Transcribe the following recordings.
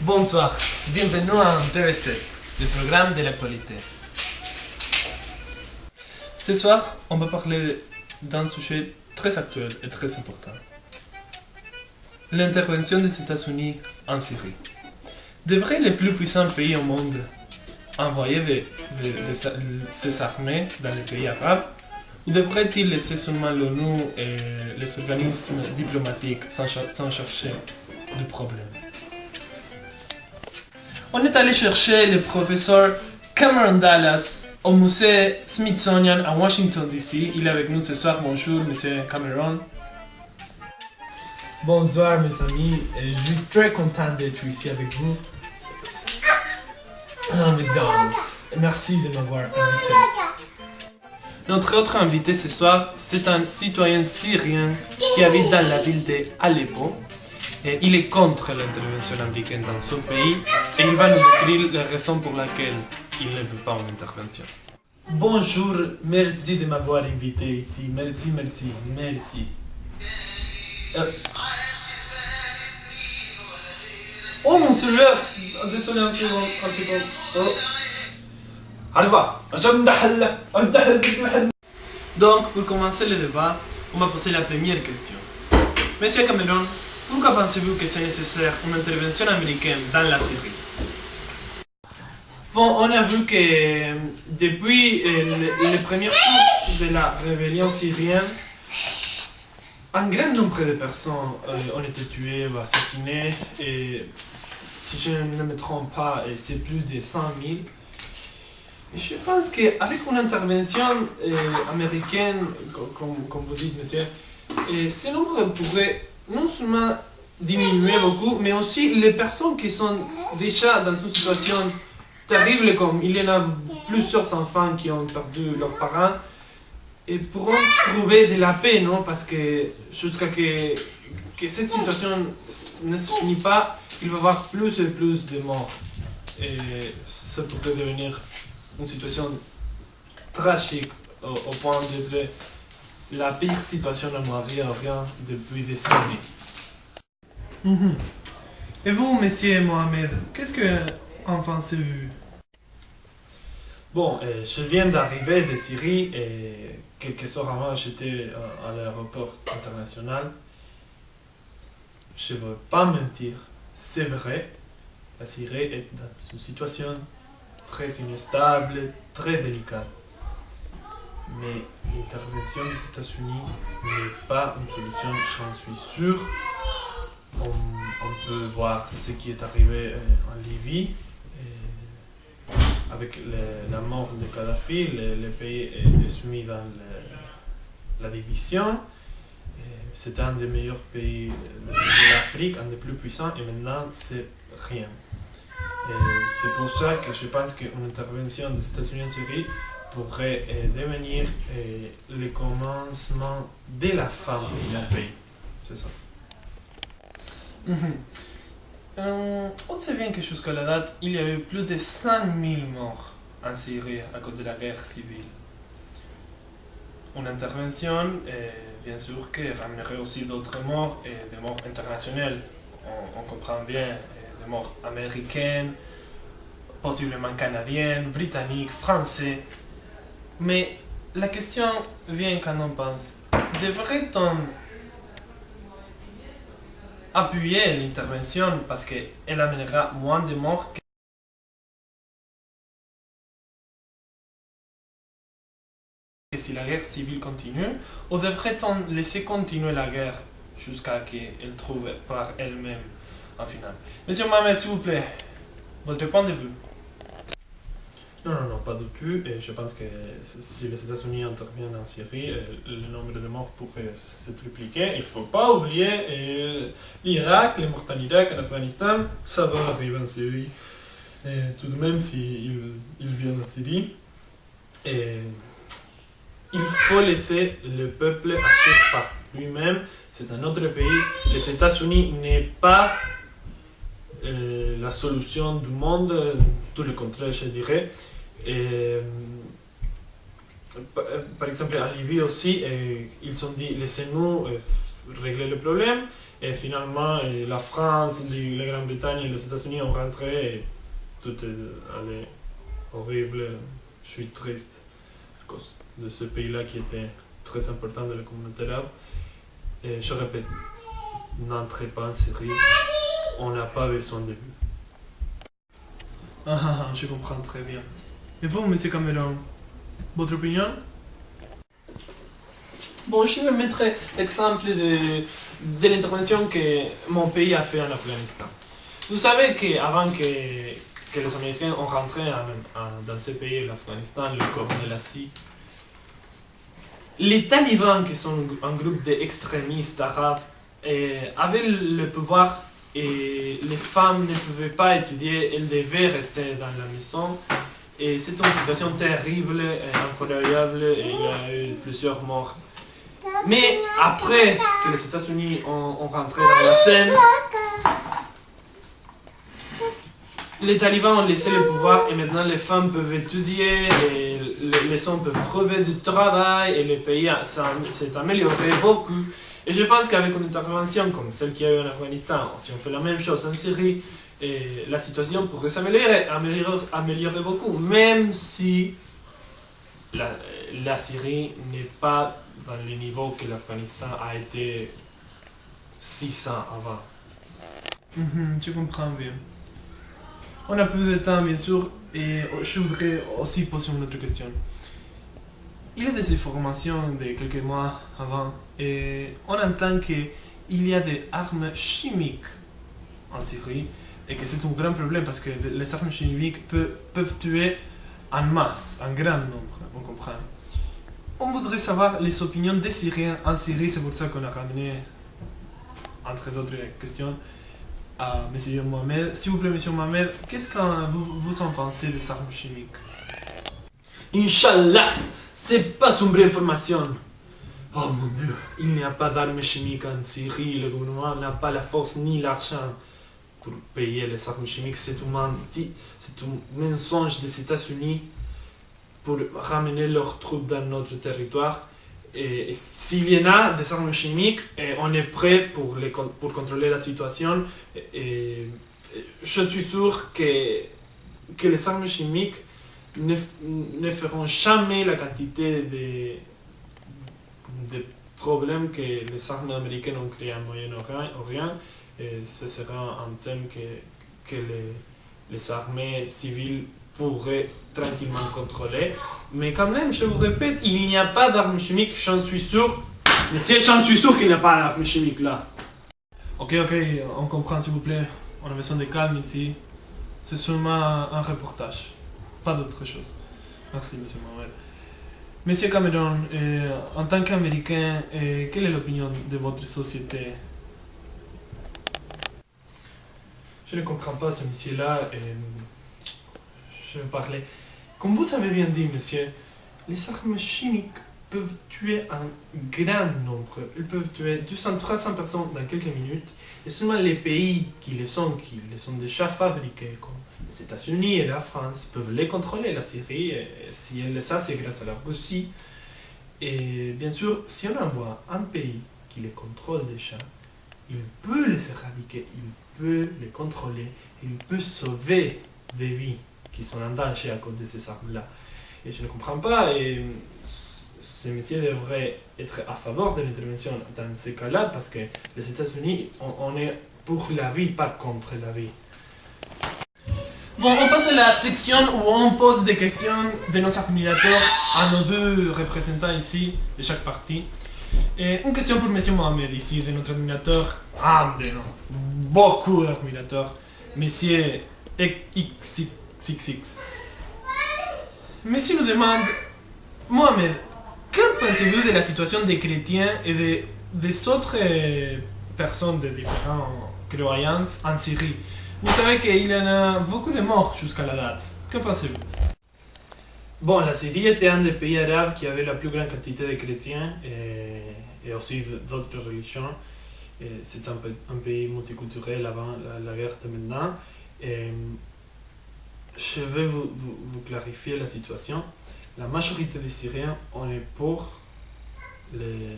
Bonsoir, bienvenue à TV7, le programme de l'actualité. Ce soir, on va parler d'un sujet très actuel et très important. L'intervention des États-Unis en Syrie. Devraient les plus puissants pays au monde envoyer ces armées dans les pays arabes ou devraient-ils laisser seulement l'ONU et les organismes diplomatiques sans chercher de problème? On est allé chercher le professeur Cameron Dallas au musée Smithsonian à Washington DC. Il est avec nous ce soir. Bonjour, monsieur Cameron. Bonsoir mes amis, je suis très content d'être ici avec vous. Mesdames, merci de m'avoir invité. Notre autre invité ce soir, c'est un citoyen syrien qui habite dans la ville d'Aleppo. Et il est contre l'intervention américaine dans son pays et il va nous décrire les raisons pour lesquelles il ne veut pas une intervention. Bonjour, merci de m'avoir invité ici. Merci. Oh mon cellulaire, désolé un second. Donc, pour commencer le débat, on va poser la première question. Monsieur Cameron, pourquoi pensez-vous que c'est nécessaire une intervention américaine dans la Syrie? Bon, on a vu que depuis les premiers jours de la rébellion syrienne, un grand nombre de personnes ont été tuées ou assassinées, et si je ne me trompe pas, c'est plus de 100 000. Et je pense qu'avec une intervention américaine, comme vous dites, monsieur, ce nombre pourrait non seulement diminuer beaucoup, mais aussi les personnes qui sont déjà dans une situation terrible, comme il y en a plusieurs enfants qui ont perdu leurs parents, et pourront trouver de la paix, non? Parce que jusqu'à que cette situation ne se finit pas, il va y avoir plus et plus de morts. Et ça pourrait devenir une situation tragique au point d'être la pire situation au Moyen-Orient depuis des années. Et vous, monsieur Mohamed, qu'est-ce que en pensez-vous? Bon, je viens d'arriver de Syrie et quelques heures avant, j'étais à l'aéroport international. Je ne veux pas mentir, c'est vrai, la Syrie est dans une situation très instable, très délicate. Mais l'intervention des États-Unis n'est pas une solution, j'en suis sûr. On peut voir ce qui est arrivé en Libye. Avec la mort de Kadhafi, le pays est soumis dans la division. C'était un des meilleurs pays de l'Afrique, un des plus puissants, et maintenant c'est rien. C'est pour ça que je pense qu'une intervention des États-Unis en Syrie pourrait devenir le commencement de la fin de mon pays. C'est ça. On sait bien que jusqu'à la date, il y avait plus de 100 000 morts en Syrie à cause de la guerre civile. Une intervention, bien sûr, qui ramènerait aussi d'autres morts, et des morts internationales. On comprend bien, des morts américaines, possiblement canadiennes, britanniques, français. Mais la question vient quand on pense, devrait-on appuyer l'intervention parce qu'elle amènera moins de morts que si la guerre civile continue, ou devrait-on laisser continuer la guerre jusqu'à ce qu'elle trouve par elle-même en finale? Monsieur Mohamed, s'il vous plaît, votre point de vue? Non, pas du tout. Et je pense que si les États-Unis interviennent en Syrie, le nombre de morts pourrait se tripliquer. Il ne faut pas oublier l'Irak, les morts en Irak, en Afghanistan, ça va arriver en Syrie. Et tout de même, s'ils viennent en Syrie, et il faut laisser le peuple agir par lui-même. C'est un autre pays. Les États-Unis n'est pas la solution du monde, tout le contraire, je dirais. Et, par exemple, en Libye aussi, ils ont dit laissez-nous régler le problème Et finalement, la France, la Grande-Bretagne et les États-Unis ont rentré et tout est allé horrible. Je suis triste à cause de ce pays-là qui était très important dans la communauté arabe. Et je répète, n'entrez pas en Syrie, on n'a pas besoin de vous. Je comprends très bien. Et vous, M. Cameron, votre opinion? Bon, je vais mettre l'exemple de l'intervention que mon pays a fait en Afghanistan. Vous savez qu'avant que les Américains ont rentré dans ce pays, l'Afghanistan, le corps de l'Asie, les talibans, qui sont un groupe d'extrémistes arabes, avaient le pouvoir et les femmes ne pouvaient pas étudier, elles devaient rester dans la maison. Et c'est une situation terrible et incroyable et il y a eu plusieurs morts. Mais après que les États-Unis ont rentré dans la scène, les talibans ont laissé le pouvoir et maintenant les femmes peuvent étudier, et les hommes peuvent trouver du travail et le pays s'est amélioré beaucoup. Et je pense qu'avec une intervention comme celle qu'il y a eu en Afghanistan, si on fait la même chose en Syrie, la situation pourrait s'améliorer beaucoup, même si la Syrie n'est pas dans le niveau que l'Afghanistan a été 6 ans avant. Je comprends bien. On a plus de temps, bien sûr, et je voudrais aussi poser une autre question. Il y a des informations de quelques mois avant, et on entend qu'il y a des armes chimiques en Syrie, et que c'est un grand problème parce que les armes chimiques peuvent tuer en masse, en grand nombre, on comprend. On voudrait savoir les opinions des Syriens en Syrie, c'est pour ça qu'on a ramené, entre d'autres questions, à M. Mohamed. S'il vous plaît, M. Mohamed, qu'est-ce que vous en pensez des armes chimiques? Inch'Allah, c'est pas une vraie information. Oh mon Dieu, il n'y a pas d'armes chimiques en Syrie, le gouvernement n'a pas la force ni l'argent pour payer les armes chimiques. C'est un mensonge des États-Unis pour ramener leurs troupes dans notre territoire. Et s'il y en a des armes chimiques, on est prêt pour contrôler la situation. Et je suis sûr que les armes chimiques ne feront jamais la quantité de problèmes que les armes américaines ont créés en Moyen-Orient. Et ce sera un thème que les armées civiles pourraient tranquillement contrôler. Mais quand même, je vous répète, il n'y a pas d'armes chimiques, j'en suis sûr. Mais j'en suis sûr qu'il n'y a pas d'armes chimiques là. Ok, on comprend s'il vous plaît. On a besoin de calme ici. C'est seulement un reportage. Pas d'autre chose. Merci, M. Mohamed. Monsieur Cameron, en tant qu'Américain, quelle est l'opinion de votre société? Je ne comprends pas ce monsieur-là. Je vais parler. Comme vous avez bien dit, monsieur, les armes chimiques peuvent tuer un grand nombre. Elles peuvent tuer 200-300 personnes dans quelques minutes. Et seulement les pays qui les ont déjà fabriqués, comme les États-Unis et la France, peuvent les contrôler. La Syrie, si elle les a, c'est grâce à la Russie. Et bien sûr, si on envoie un pays qui les contrôle déjà, il peut les éradiquer, il peut les contrôler, il peut sauver des vies qui sont en danger à cause de ces armes-là. Et je ne comprends pas, et ce métier devrait être à faveur de l'intervention dans ces cas-là, parce que les États-Unis, on est pour la vie, pas contre la vie. Bon, on passe à la section où on pose des questions de nos admirateurs à nos deux représentants ici, de chaque parti. Et une question pour M. Mohamed ici, de notre admirateur, beaucoup d'admirateurs, M. XXX. Monsieur nous demande, Mohamed, que pensez-vous de la situation des chrétiens et des autres personnes de différentes croyances en Syrie? Vous savez qu'il y en a beaucoup de morts jusqu'à la date. Que pensez-vous? Bon, la Syrie était un des pays arabes qui avait la plus grande quantité de chrétiens et aussi d'autres religions. C'est un pays multiculturel avant la guerre de maintenant. Et je vais vous clarifier la situation. La majorité des Syriens, on est pour les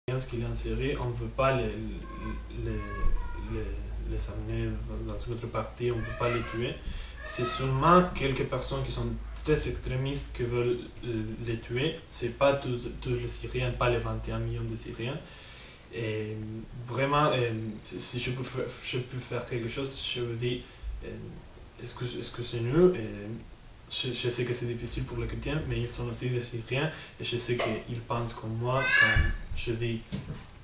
qu'il est en Syrie, on ne veut pas les amener dans une autre partie, on ne veut pas les tuer. C'est seulement quelques personnes qui sont très extrémistes qui veulent les tuer. C'est pas tous les Syriens, pas les 21 millions de Syriens. Et vraiment, si je peux faire quelque chose, je vous dis, est-ce que c'est mieux? Je sais que c'est difficile pour les chrétiens, mais ils sont aussi des Syriens et je sais qu'ils pensent comme moi quand je dis,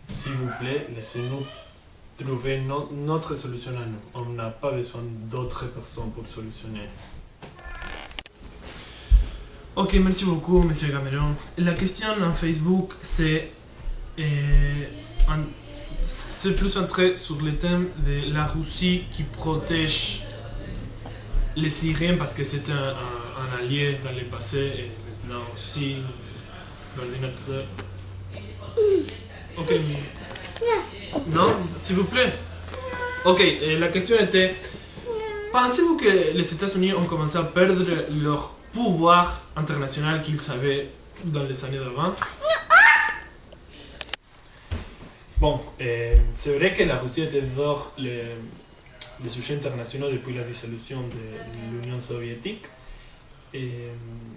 s'il vous plaît, laissez-nous trouver notre solution à nous. On n'a pas besoin d'autres personnes pour solutionner. Ok, merci beaucoup, Monsieur Cameron. La question en Facebook, c'est plus centré sur le thème de la Russie qui protège les Syriens parce que c'est un allié dans le passé et maintenant aussi l'ordinateur. Ok. Non, s'il vous plaît. Ok, la question était, pensez-vous que les États-Unis ont commencé à perdre leur pouvoir international qu'ils avaient dans les années d'avant? Bon, c'est vrai que la Russie était dehors les sujets internationaux depuis la dissolution de l'Union soviétique. Et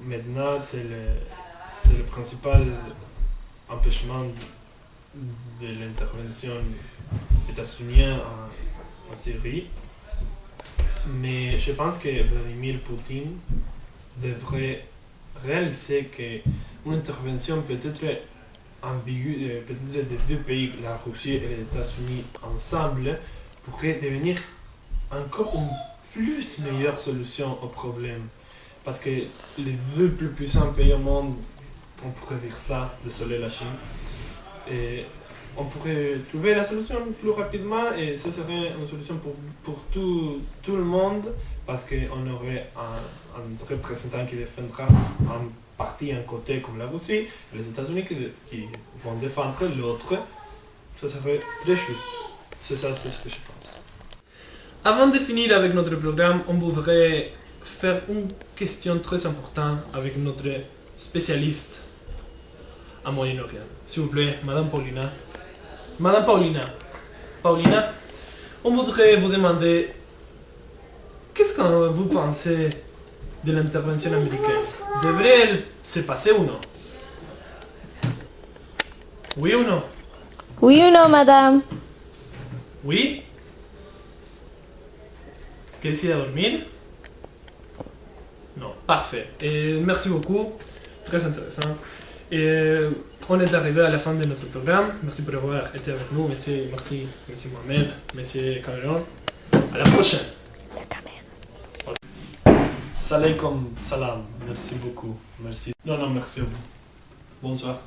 maintenant, c'est le principal empêchement de l'intervention états-unienne en Syrie. Mais je pense que Vladimir Poutine devrait réaliser qu'une intervention peut-être ambiguë, peut-être des deux pays, la Russie et les États-Unis ensemble, pourrait devenir encore une plus meilleure solution au problème. Parce que les deux plus puissants pays au monde, on pourrait dire ça, désolé la Chine, et on pourrait trouver la solution plus rapidement et ce serait une solution pour tout le monde parce qu'on aurait un représentant qui défendra un parti, un côté comme la Russie et les États-Unis qui vont défendre l'autre. Ça serait très juste. C'est ça, c'est ce que je pense. Avant de finir avec notre programme, on voudrait faire une question très importante avec notre spécialiste en Moyen-Orient. S'il vous plaît, Madame Paulina. Madame Paulina, on voudrait vous demander qu'est-ce que vous pensez de l'intervention américaine? Devrait-elle se passer ou non? Oui ou non? Oui ou non, madame? Oui? Qu'elle à dormir? Non, parfait. Et merci beaucoup, très intéressant. Et on est arrivé à la fin de notre programme. Merci pour avoir été avec nous, merci Mohamed, monsieur Cameron. À la prochaine. Salam, salam. Merci beaucoup. Merci. Non, merci à vous. Bonsoir.